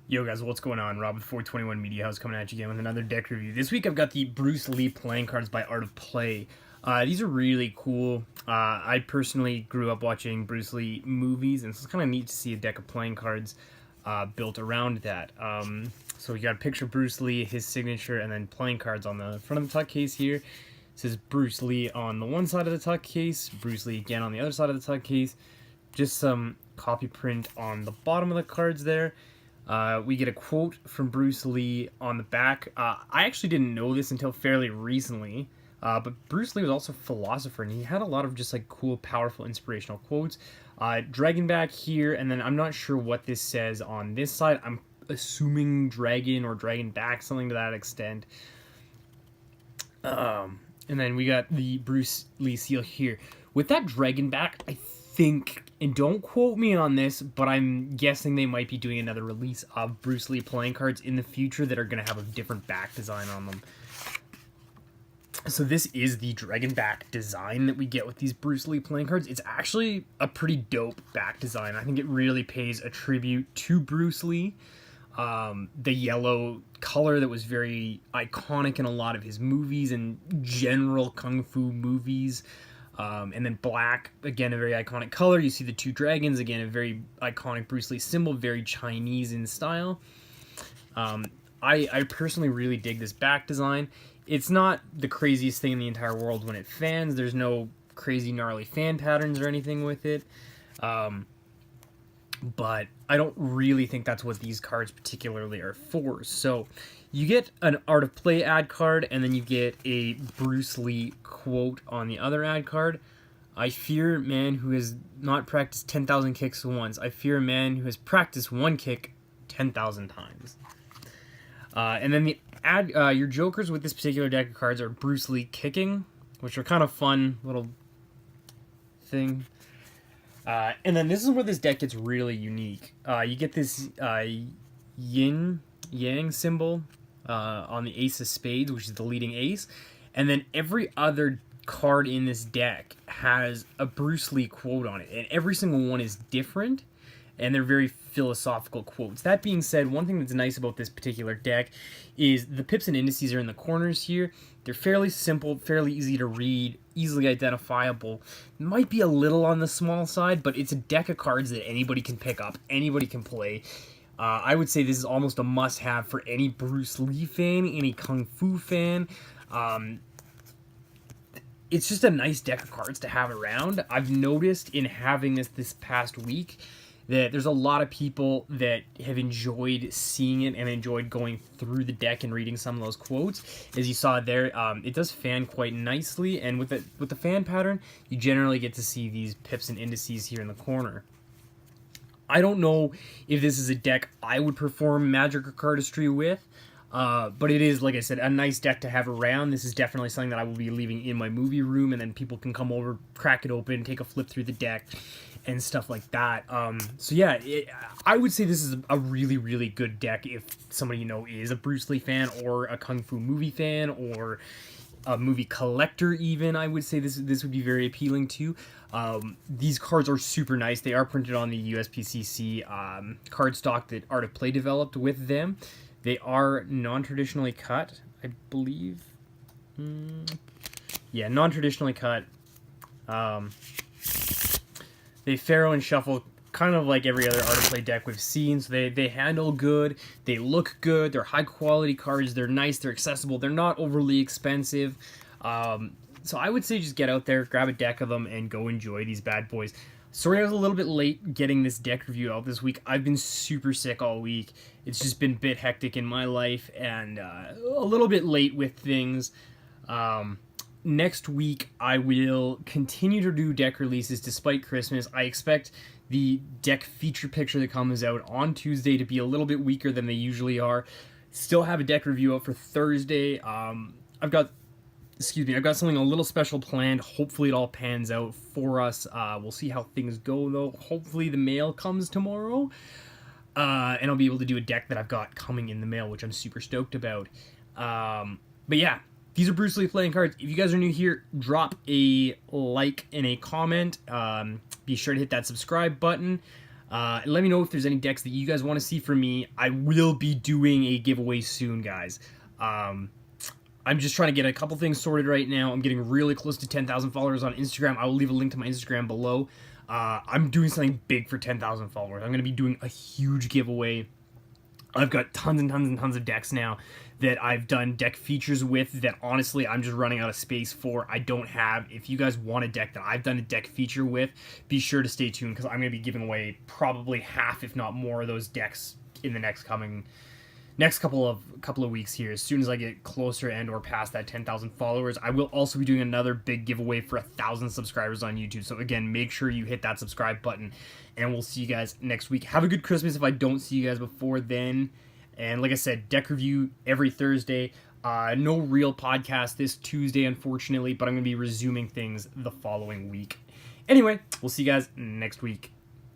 Yo guys, what's going on? Rob with 421 Media House coming at you again with another deck review. This week I've got the Bruce Lee playing cards by Art of Play. These are really cool. I personally grew up watching Bruce Lee movies, and so it's kind of neat to see a deck of playing cards built around that. So you got a picture of Bruce Lee, his signature, and then playing cards on the front of the tuck case here. It says Bruce Lee on the one side of the tuck case, Bruce Lee again on the other side of the tuck case. Just some copy print on the bottom of the cards there. We get a quote from Bruce Lee on the back. I actually didn't know this until fairly recently, but Bruce Lee was also a philosopher, and he had a lot of just like cool, powerful, inspirational quotes. Dragon back here, and then I'm not sure what this says on this side. I'm assuming dragon or dragon back, something to that extent. And then we got the Bruce Lee seal here. With that dragon back, I think, and don't quote me on this, but I'm guessing they might be doing another release of Bruce Lee playing cards in the future that are going to have a different back design on them. So this is the dragon back design that we get with these Bruce Lee playing cards. It's actually a pretty dope back design. I think it really pays a tribute to Bruce Lee. The yellow color that was very iconic in a lot of his movies and general kung fu movies. And then black, again, a very iconic color. You see the two dragons, again, a very iconic Bruce Lee symbol, very Chinese in style. I personally really dig this back design. It's not the craziest thing in the entire world when it fans. There's no crazy gnarly fan patterns or anything with it. But I don't really think that's what these cards particularly are for. So you get an Art of Play ad card, and then you get a Bruce Lee quote on the other ad card. I fear a man who has not practiced 10,000 kicks once. I fear a man who has practiced one kick 10,000 times. And then the your jokers with this particular deck of cards are Bruce Lee kicking, which are kind of fun little thing. And then this is where this deck gets really unique. You get this yin yang symbol on the ace of spades, which is the leading ace, and then every other card in this deck has a Bruce Lee quote on it, and every single one is different, and they're very philosophical quotes. That being said, one thing that's nice about this particular deck is the pips and indices are in the corners here. They're fairly simple, fairly easy to read, easily identifiable. Might be a little on the small side, but it's a deck of cards that anybody can pick up, anybody can play. I would say this is almost a must-have for any Bruce Lee fan, any Kung Fu fan. It's just a nice deck of cards to have around. I've noticed in having this past week that there's a lot of people that have enjoyed seeing it and enjoyed going through the deck and reading some of those quotes. As you saw there, it does fan quite nicely, and with the fan pattern, you generally get to see these pips and indices here in the corner. I don't know if this is a deck I would perform Magic or Cardistry with, but it is, like I said, a nice deck to have around. This is definitely something that I will be leaving in my movie room, and then people can come over, crack it open, take a flip through the deck, and stuff like that. So yeah, I would say this is a really, really good deck if somebody you know is a Bruce Lee fan or a Kung Fu movie fan or a movie collector even. I would say this would be very appealing to. These cards are super nice. They are printed on the USPCC cardstock that Art of Play developed with them. They are non-traditionally cut, I believe. Yeah, non-traditionally cut. They Pharaoh and shuffle kind of like every other Art of Play deck we've seen. So they handle good, they look good, they're high quality cards, they're nice, they're accessible, they're not overly expensive. So I would say just get out there, grab a deck of them, and go enjoy these bad boys. Sorry I was a little bit late getting this deck review out this week. I've been super sick all week. It's just been a bit hectic in my life, and a little bit late with things. Next week, I will continue to do deck releases despite Christmas. I expect the deck feature picture that comes out on Tuesday to be a little bit weaker than they usually are. Still have a deck review out for Thursday. I've got something a little special planned. Hopefully it all pans out for us. We'll see how things go, though. Hopefully the mail comes tomorrow. And I'll be able to do a deck that I've got coming in the mail, which I'm super stoked about. But yeah, these are Bruce Lee playing cards. If you guys are new here, drop a like and a comment. Be sure to hit that subscribe button. Let me know if there's any decks that you guys want to see from me. I will be doing a giveaway soon, guys. I'm just trying to get a couple things sorted right now. I'm getting really close to 10,000 followers on Instagram. I will leave a link to my Instagram below. I'm doing something big for 10,000 followers. I'm going to be doing a huge giveaway. I've got tons and tons and tons of decks now that I've done deck features with that honestly I'm just running out of space for. I don't have. If you guys want a deck that I've done a deck feature with, be sure to stay tuned because I'm going to be giving away probably half, if not more, of those decks in the next couple of weeks here. As soon as I get closer and or past that 10,000 followers, I will also be doing another big giveaway for 1,000 subscribers on YouTube. So again, make sure you hit that subscribe button, and we'll see you guys next week. Have a good Christmas if I don't see you guys before then. And like I said, deck review every Thursday. No real podcast this Tuesday, unfortunately, but I'm going to be resuming things the following week. Anyway, we'll see you guys next week.